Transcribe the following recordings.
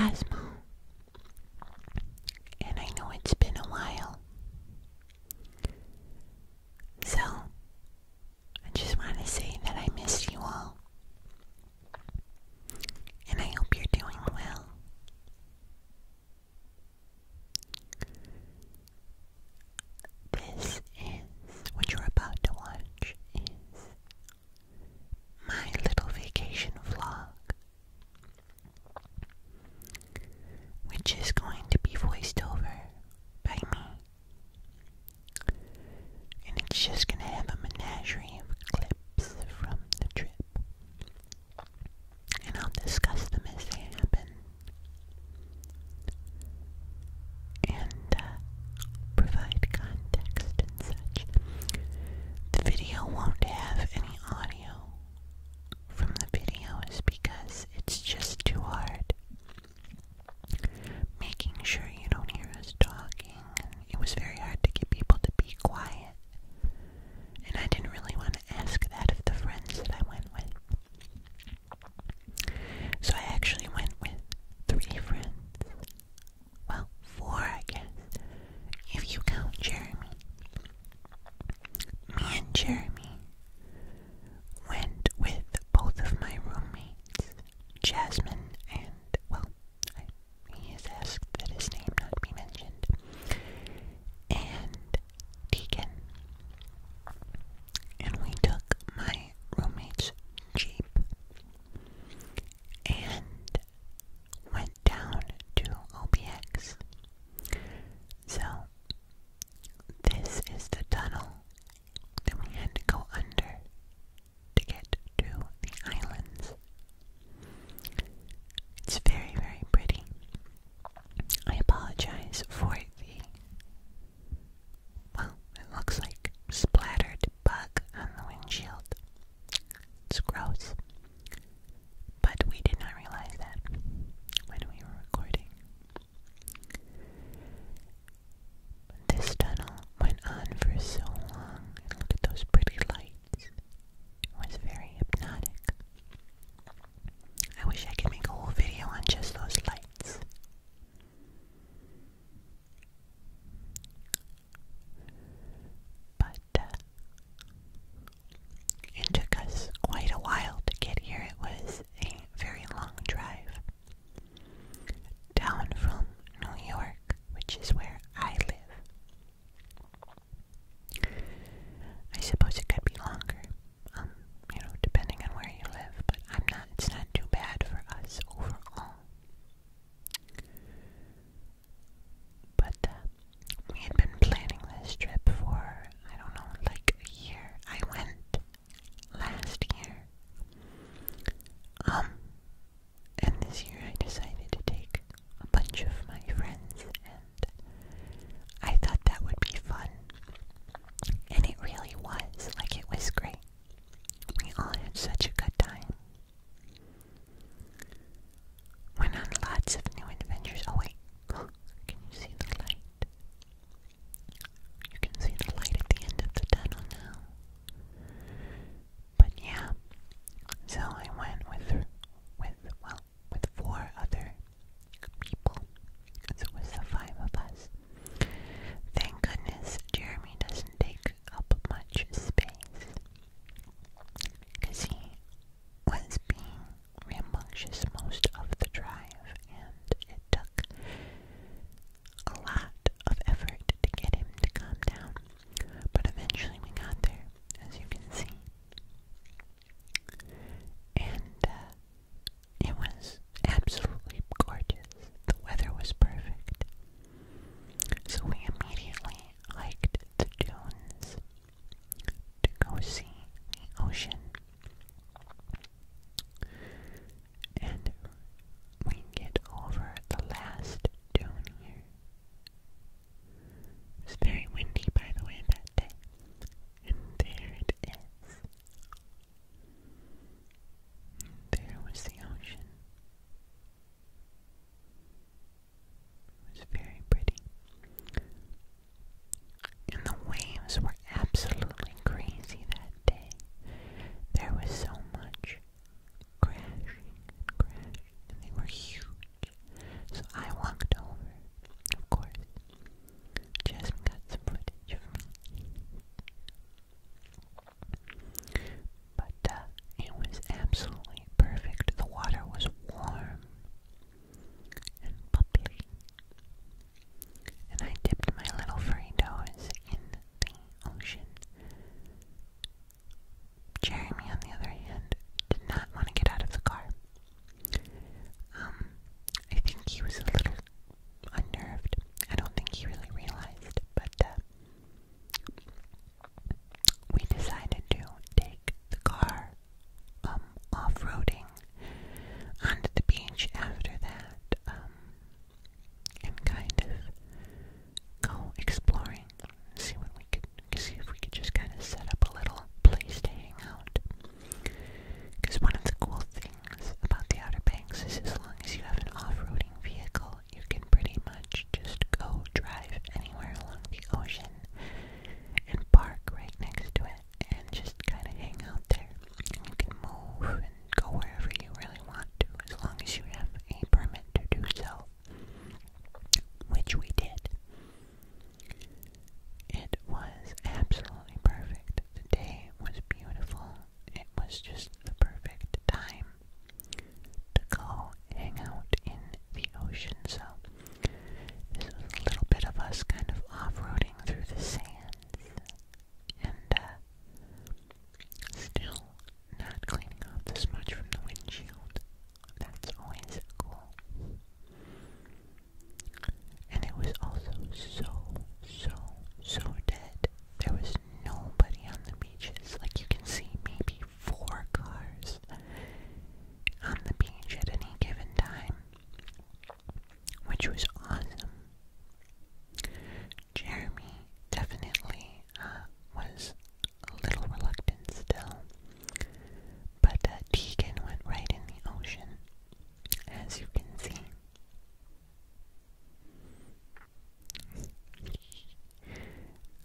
Cosmo, and I know it's been a while, so I just want to say that I miss you all, and I hope you're doing well. This is, what you're about to watch is my little vacation vlog, which is going to be voiced over by me, and it's just going to have a menagerie of clips from the trip, and I'll discuss them as they happen, and provide context and such. The video won't have any audio from the videos because it's just too hard making was a little unnerved. I don't think he really realized, but we decided to take the car off-roading onto the beach after that, and kind of go exploring, see if we could just kind of set up a little place to hang out. Because one of the cool things about the Outer Banks is as long as you have an off-roading vehicle, you can pretty much just go drive anywhere along the ocean and park right next to it and just kind of hang out there. And you can move and go wherever you really want to, as long as you have a permit to do so, which we did. It was absolutely perfect. The day was beautiful. It was just the perfect time to go hang out in the ocean. So this was a little bit of us kind of off-roading through the sands and still not cleaning off the smudge from the windshield. That's always cool. And it was also so dead. There was nobody on the beaches. Like, you can see maybe 4 cars on the beach at any given time, which was awesome. Jeremy definitely was a little reluctant still, but Tegan went right in the ocean, as you can see.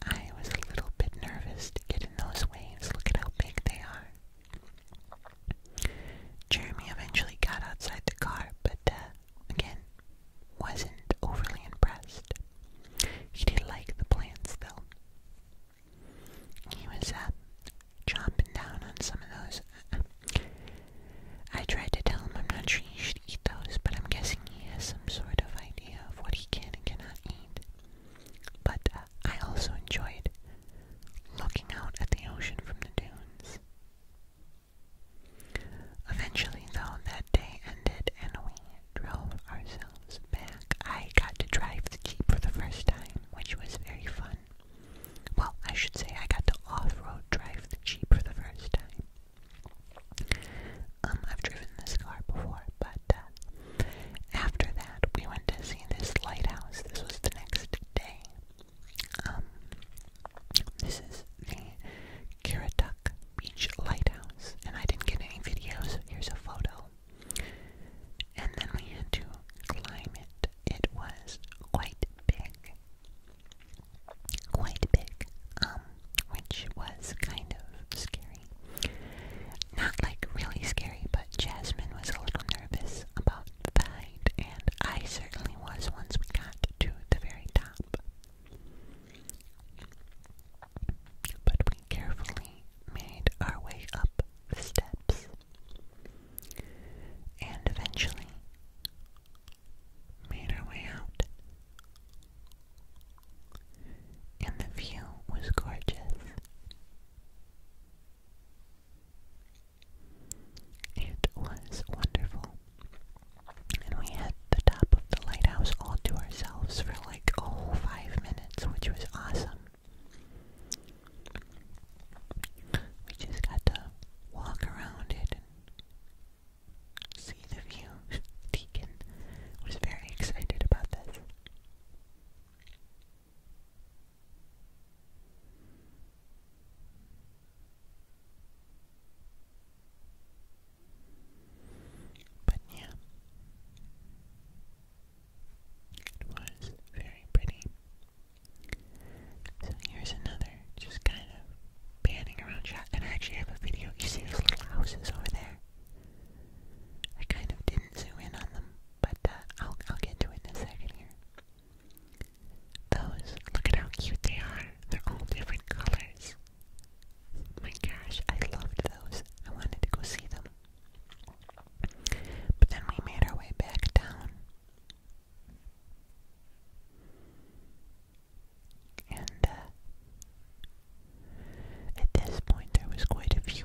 I was a little bit nervous to get in those waves. Look at how big they are. Jeremy eventually got outside the car, but again, wasn't overly impressed. He did like the plants, though. He was chomping down on some of those. I tried to tell him I'm not sure he should eat those, but I'm guessing he has some sort of idea of what he can and cannot eat. But I also enjoyed looking out at the ocean from the dunes. Eventually, though, that day ended and we drove ourselves back. I got to drive the Jeep for the first time, which was very fun. Well, I should say I got to off-road drive the Jeep for the first time. I've driven this car before, but after that we went to see this lighthouse. This was the next day. This is the Kiratuk Beach Lighthouse, and I didn't get any videos, so here's a photo. And then we had to climb it. It was quite big, which was kind of scary. Not like really scary, but Jasmine was a little nervous about the height, and I certainly was once we got to the very top. But we carefully made our way up the steps, and eventually made our way out. And the view was gorgeous. It was wonderful. And we had the top of the lighthouse all to ourselves for like, 5 minutes, which was awesome. We just got to walk around it and see the view. Deacon was very excited about this. But yeah, it was very pretty. So here's another just kind of panning around shot, and I actually have a video. You see those little houses over there? I kind of didn't zoom in on them, but I'll get to it in a second here. Those, look at how cute they are. They're all different colors. My gosh, I loved those. I wanted to go see them. But then we made our way back down. And at this point there was quite a few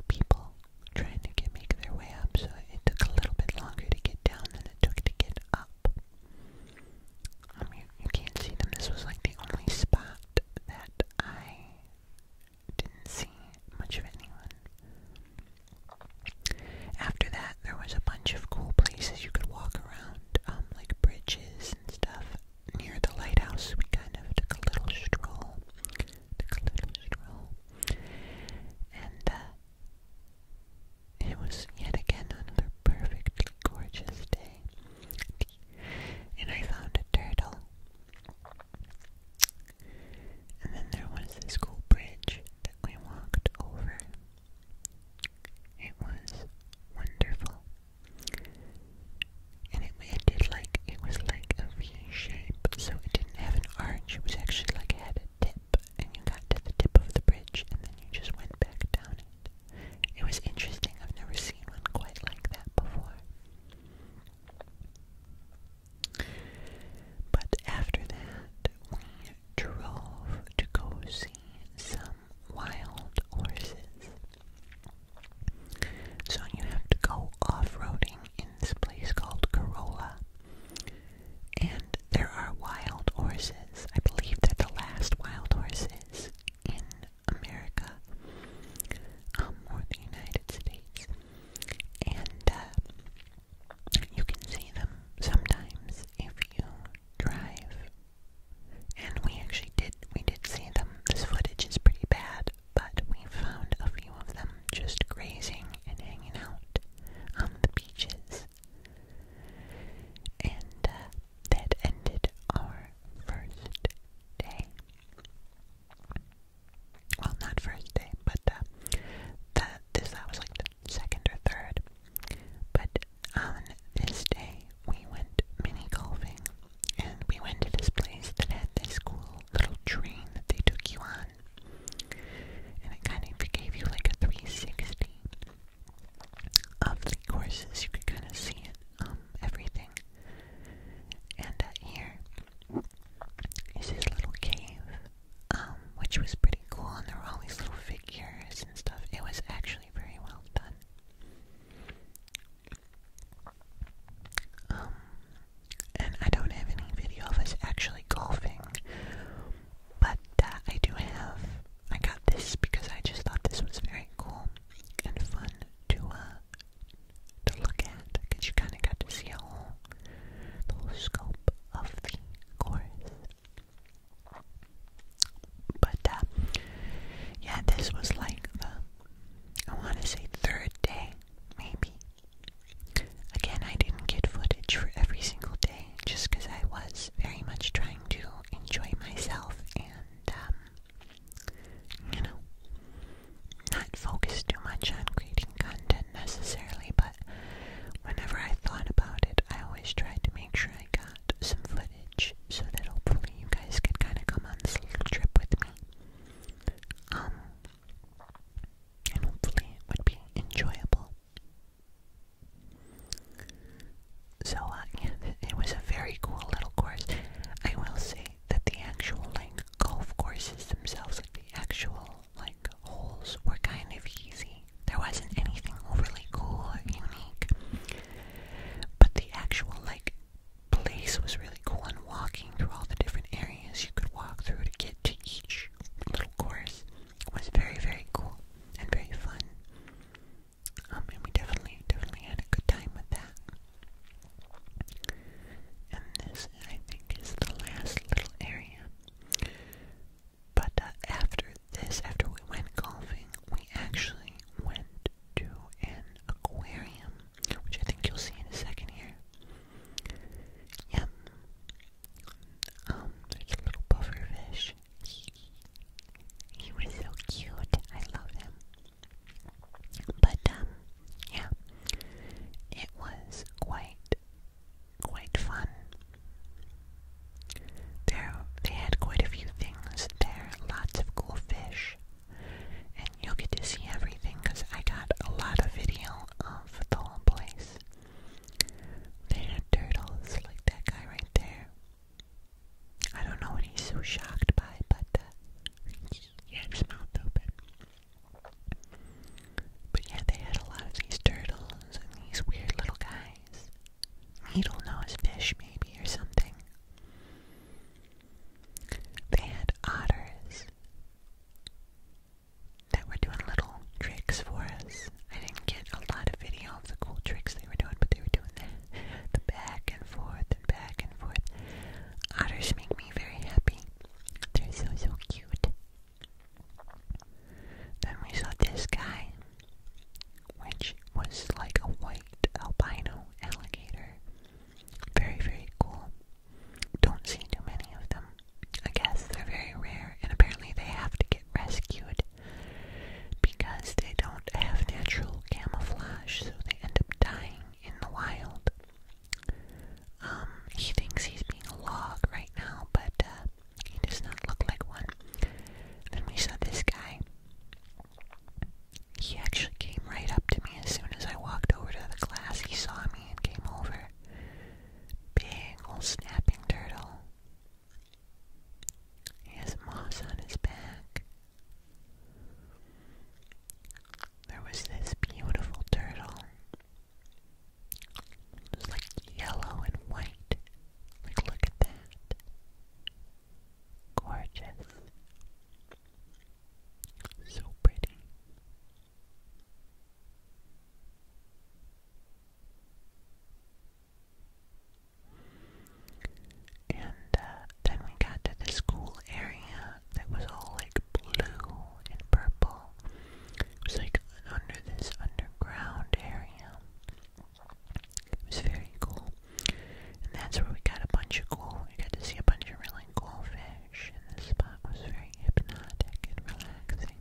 bunch of cool, we got to see a bunch of really cool fish, and the spot was very hypnotic and relaxing.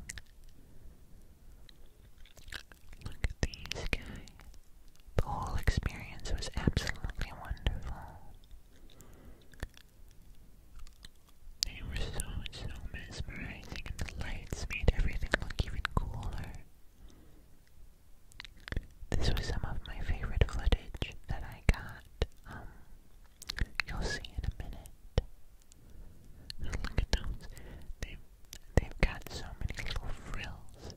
Look at these guys. The whole experience was absolutely wonderful. They were so mesmerizing, and the lights made everything look even cooler. This was some of my favorite footage that I got. You'll see in a minute. Look at those. They've got so many little frills.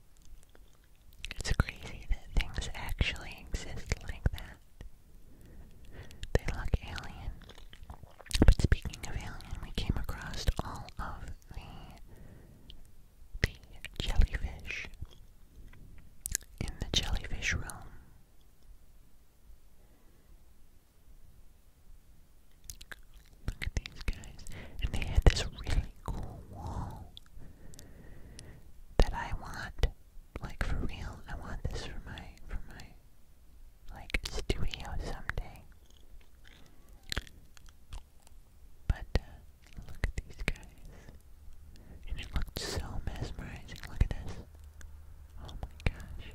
It's crazy that things actually exist like that. They look alien. But speaking of alien, we came across all of the jellyfish in the jellyfish room. Look at these guys. And they had this really cool wall that I want, like for real, I want this for my like studio someday. But look at these guys. And it looked so mesmerizing. Look at this. Oh my gosh.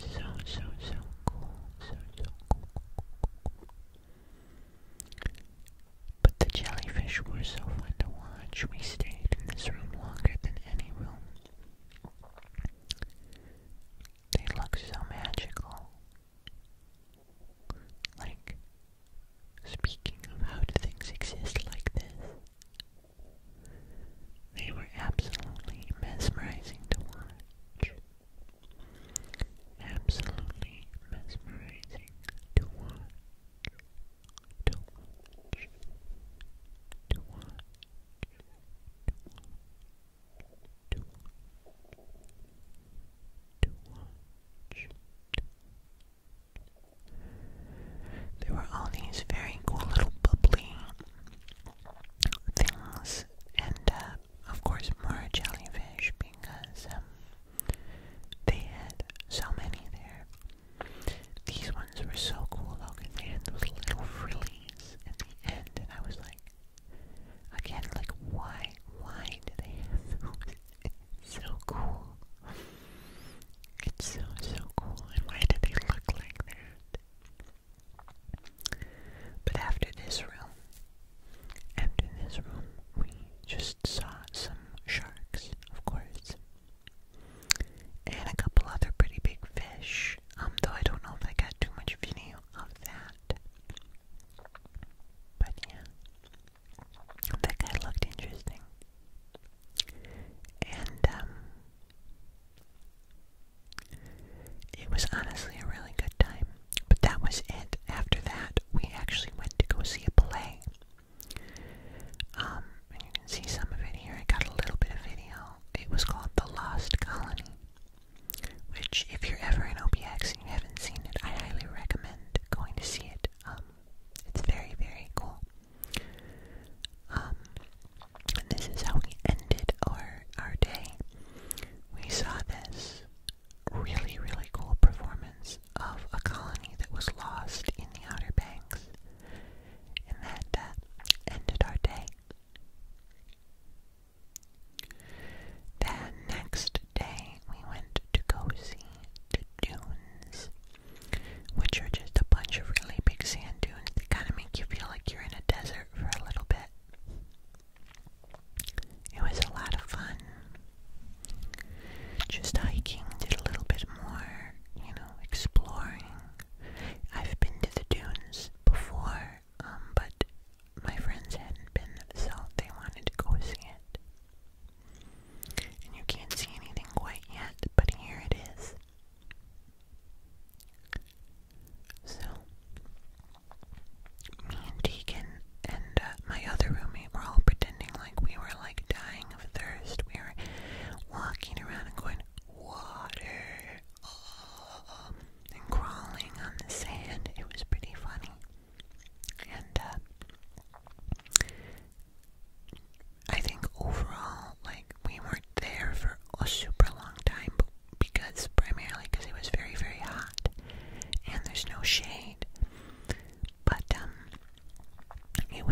So cool. So cool. But the jellyfish were so fun to watch. We stayed in this room longer than any room. They look so magical. Like, speaking of how do things exist like this, they were absolutely mesmerizing to watch. Absolutely mesmerizing to watch. To watch. To watch. To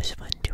was fun